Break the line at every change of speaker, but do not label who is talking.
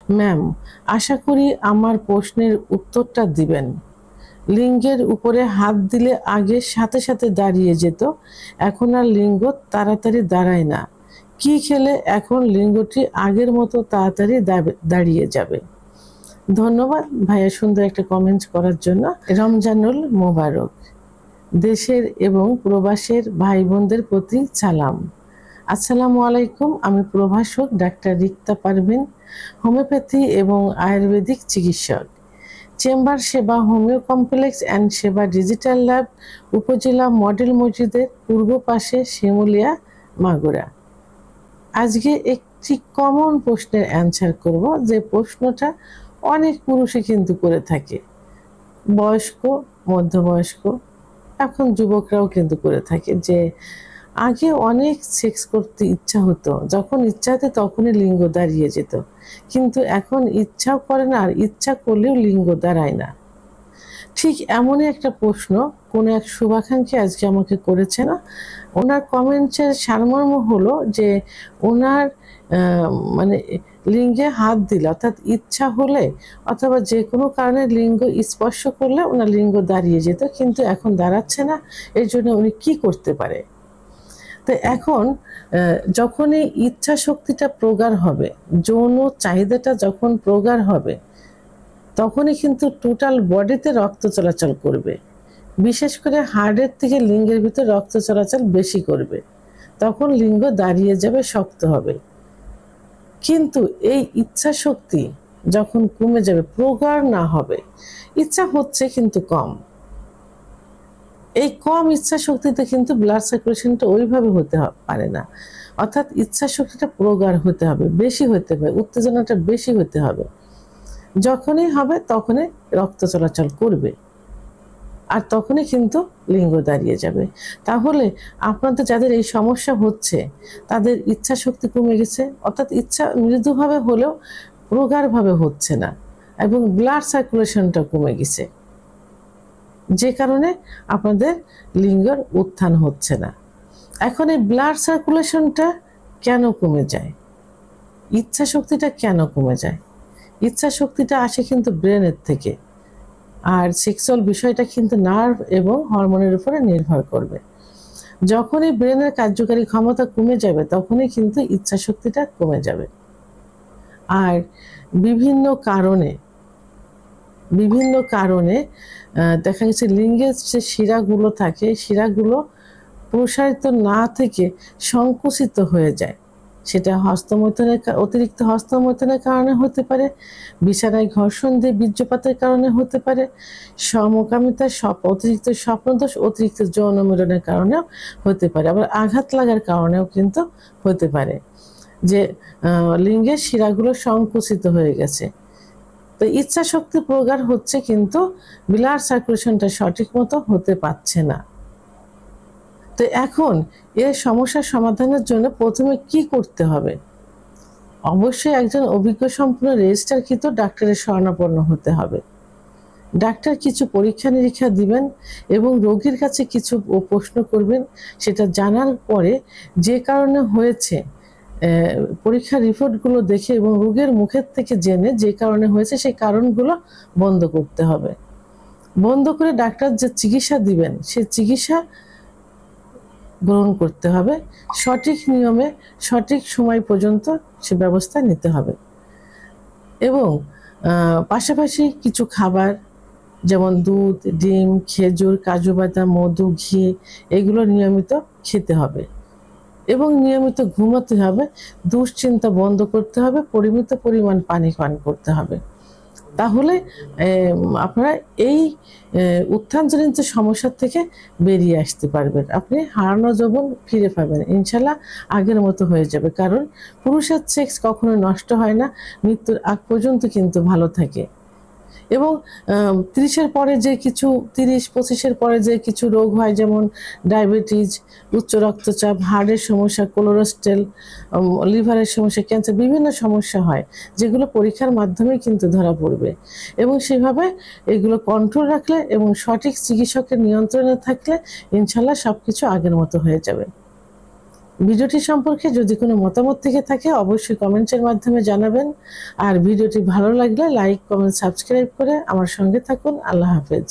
Ma'am, আশা করি আমার প্রশ্নের উত্তরটা দিবেন। লিঙ্গের উপরে হাত দিলে আগে সাথে সাথে দাঁড়িয়ে যেত, এখন আর লিঙ্গ তাড়াতাড়ি দাঁড়ায় না। কি খেলে এখন লিঙ্গটি আগের মতো তাড়াতাড়ি দাঁড়িয়ে যাবে? ধন্যবাদ ভাইয়া সুন্দর একটা কমেন্ট করার জন্য। রমজানুল মোবারক। দেশের এবং প্রবাসের ভাই বোনদের প্রতি সালাম। আসসালামু আলাইকুম। আমি প্রভাষক ডাক্তার রিক্তা পারভিন, হোমিওপ্যাথি এবং আয়ুর্বেদিক চিকিৎসক। চেম্বার সেবা হোমিও কমপ্লেক্স অ্যান্ড সেবা ডিজিটাল ল্যাব, উপজেলা মডেল মসজিদের পূর্ব পাশে, শিমুলিয়া, মাগুরা। আজকে একটি কমন প্রশ্নের অ্যান্সার করব, যে প্রশ্নটা অনেক পুরুষই কিন্তু করে থাকে, বয়স্ক, মধ্যবয়স্ক, এখন যুবকরাও কিন্তু করে থাকে, যে আগে অনেক সেক্স করতে ইচ্ছা হতো, যখন ইচ্ছা হতো তখনই লিঙ্গ দাঁড়িয়ে যেত, কিন্তু এখন ইচ্ছাও করে না, আর ইচ্ছা করলেও লিঙ্গ দাঁড়ায় না। ঠিক এমনই একটা প্রশ্ন কোনো এক শুভাকাঙ্ক্ষী আজকে আমাকে করেছে না। ওনার কমেন্টের সারমর্ম হলো যে ওনার মানে লিঙ্গে হাত দিলে, অর্থাৎ ইচ্ছা হলে অথবা যে কোনো কারণে লিঙ্গ স্পর্শ করলে ওনার লিঙ্গ দাঁড়িয়ে যেত, কিন্তু এখন দাঁড়াচ্ছে না। এর জন্য উনি কি করতে পারে? তো এখন যখনই ইচ্ছা শক্তিটা প্রগাঢ় হবে, যৌন চাহিদাটা যখন প্রগাঢ় হবে, তখনই কিন্তু টোটাল বডিতে রক্ত চলাচল করবে, বিশেষ করে হার্টের থেকে লিঙ্গের ভিতর রক্ত চলাচল বেশি করবে, তখন লিঙ্গ দাঁড়িয়ে যাবে, শক্ত হবে। কিন্তু এই ইচ্ছা শক্তি যখন কমে যাবে, প্রগাঢ় না হবে, ইচ্ছা হচ্ছে কিন্তু কম, এই কম ইচ্ছা শক্তিতে কিন্তু ব্লাড সার্কুলেশনটা ওইভাবে হতে পারে না। অর্থাৎ ইচ্ছা শক্তিটা প্রগাঢ় হতে হবে, বেশি হতে হবে, উত্তেজনাটা বেশি হতে হবে। যখনই হবে তখনই রক্ত চলাচল করবে, আর তখনই কিন্তু লিঙ্গ দাঁড়িয়ে যাবে। তাহলে আপনাদের যাদের এই সমস্যা হচ্ছে, তাদের ইচ্ছা শক্তি কমে গেছে, অর্থাৎ ইচ্ছা মৃদুভাবে হলেও প্রগাঢ়ভাবে হচ্ছে না, এবং ব্লাড সার্কুলেশনটা কমে গেছে, যে কারণে আপনাদের লিঙ্গের উত্থান হচ্ছে না। এখন এই ব্লাড সার্কুলেশনটা কেন কমে যায়, ইচ্ছা শক্তিটা কেন কমে যায়? ইচ্ছা শক্তিটা আসে কিন্তু ব্রেনের থেকে, আর সেক্সুয়াল বিষয়টা কিন্তু নার্ভ এবং হরমোনের উপরে নির্ভর করবে। যখনই ব্রেনের কার্যকারী ক্ষমতা কমে যাবে, তখনই কিন্তু ইচ্ছা শক্তিটা কমে যাবে। আর বিভিন্ন কারণে দেখা গেছে লিঙ্গের যে শিরাগুলো থাকে, শিরাগুলো প্রসারিত না থেকে সংকুচিত হয়ে যায়। সেটা অতিরিক্ত হস্তমৈথুনের কারণে হতে পারে, বিছানায় ঘর্ষণ দিয়ে বীর্যপাতের কারণে হতে পারে, সমকামিতার অতিরিক্ত স্বপ্নদোষ, অতিরিক্ত যৌন মিলনের কারণেও হতে পারে, আবার আঘাত লাগার কারণেও কিন্তু হতে পারে, যে লিঙ্গের শিরাগুলো সংকুচিত হয়ে গেছে। তো ইচ্ছা শক্তি প্রগাঢ় হচ্ছে, কিন্তু ব্লাড সার্কুলেশনটা সঠিক মতো হতে পারছে না। তো এখন এর সমস্যার সমাধানের জন্য প্রথমে কি করতে হবে? অবশ্যই একজন অভিজ্ঞ সম্পন্ন রেজিস্টারকৃত ডাক্তারের শরণাপন্ন হতে হবে। ডাক্তার কিছু পরীক্ষা নিরীক্ষা দিবেন এবং রোগীর কাছে কিছু প্রশ্ন করবেন। সেটা জানার পরে যে কারণে হয়েছে, পরীক্ষার রিপোর্টগুলো দেখে এবং রোগের মুখের থেকে জেনে যে কারণে হয়েছে সেই কারণগুলো বন্ধ করতে হবে। বন্ধ করে ডাক্তার যে চিকিৎসা দিবেন, সেই চিকিৎসা গ্রহণ করতে হবে, সঠিক নিয়মে সঠিক সময় পর্যন্ত সে ব্যবস্থা নিতে হবে। এবং পাশাপাশি কিছু খাবার, যেমন দুধ, ডিম, খেজুর, কাজু বাদাম, মধু, ঘি, এগুলো নিয়মিত খেতে হবে এবং নিয়মিত ঘুমাতে হবে। দুশ্চিন্তা বন্ধ করতে হবে, পরিমিত পরিমাণ পানি পান করতে হবে। তাহলে আপনারা এই উত্থানজনিত সমস্যার থেকে বেরিয়ে আসতে পারবেন। আপনি হারানো যৌবন ফিরে পাবেন, ইনশাল্লাহ আগের মতো হয়ে যাবে। কারণ পুরুষের সেক্স কখনো নষ্ট হয় না, মৃত্যুর আগ পর্যন্ত কিন্তু ভালো থাকে। এবং 30-এর পরে যে কিছু 30-25-এর পরে যে কিছু রোগ হয়, যেমন ডায়াবেটিস, উচ্চ রক্তচাপ, হার্টের সমস্যা, কোলেস্টেরল, লিভারের সমস্যা, ক্যান্সার, বিভিন্ন সমস্যা হয়, যেগুলো পরীক্ষার মাধ্যমে কিন্তু ধরা পড়বে। এবং সেভাবে এগুলো কন্ট্রোল রাখলে এবং সঠিক চিকিৎসকের নিয়ন্ত্রণে থাকলে ইনশাল্লাহ সবকিছু আগের মতো হয়ে যাবে। ভিডিওটি সম্পর্কে যদি কোনো মতামত থেকে থাকে অবশ্যই কমেন্টসের মাধ্যমে জানাবেন। আর ভিডিওটি ভালো লাগলে লাইক, কমেন্ট, সাবস্ক্রাইব করে আমার সঙ্গে থাকুন। আল্লাহ হাফেজ।